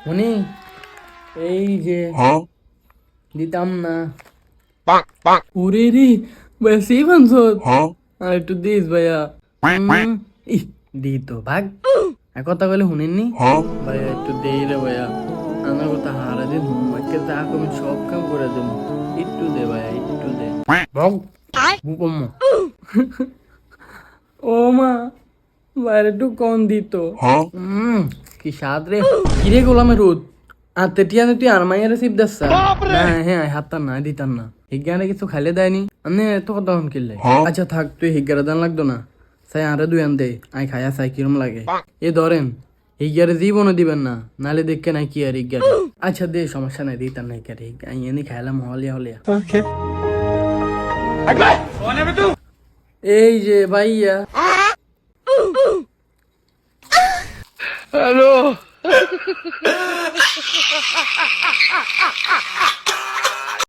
উনি এই যে দিতাম না ওরে রে ভাইয়া সেই বানছত আর একটু দিস ভাইয়া ই দি তো ভাগ আর কথা বলে শুনেননি ভাইয়া একটু দেই রে ভাইয়া আমার কথা হারা দিন হোমওয়ার্কে যা কমি সব কাম করে দেবো একটু দে ভাইয়া একটু দে ভাগ ভূকম্ম ও মা বাইরে একটু কম দিত কি স্বাদ রে কিরে গোলামের রোদ আর তেটিয়া তুই আর মাইয়া রেসিপ দাস না হ্যাঁ হাততাম না দিতাম না হিজ্ঞানে কিছু খাইলে দেয়নি আমি এত কথা হন কিনলে আচ্ছা থাক তুই হিজ্ঞারে দান লাগতো না সাই আরে দুই আন দে আই খায়া সাই কিরম লাগে এ ধরেন হিজ্ঞারে জীবনও দিবেন না নালে দেখে নাই কি আর হিজ্ঞারে আচ্ছা দে সমস্যা নাই দিতাম না হিজ্ঞারে আই এনে খাইলাম হলিয়া হলিয়া এই যে ভাইয়া হ্যালো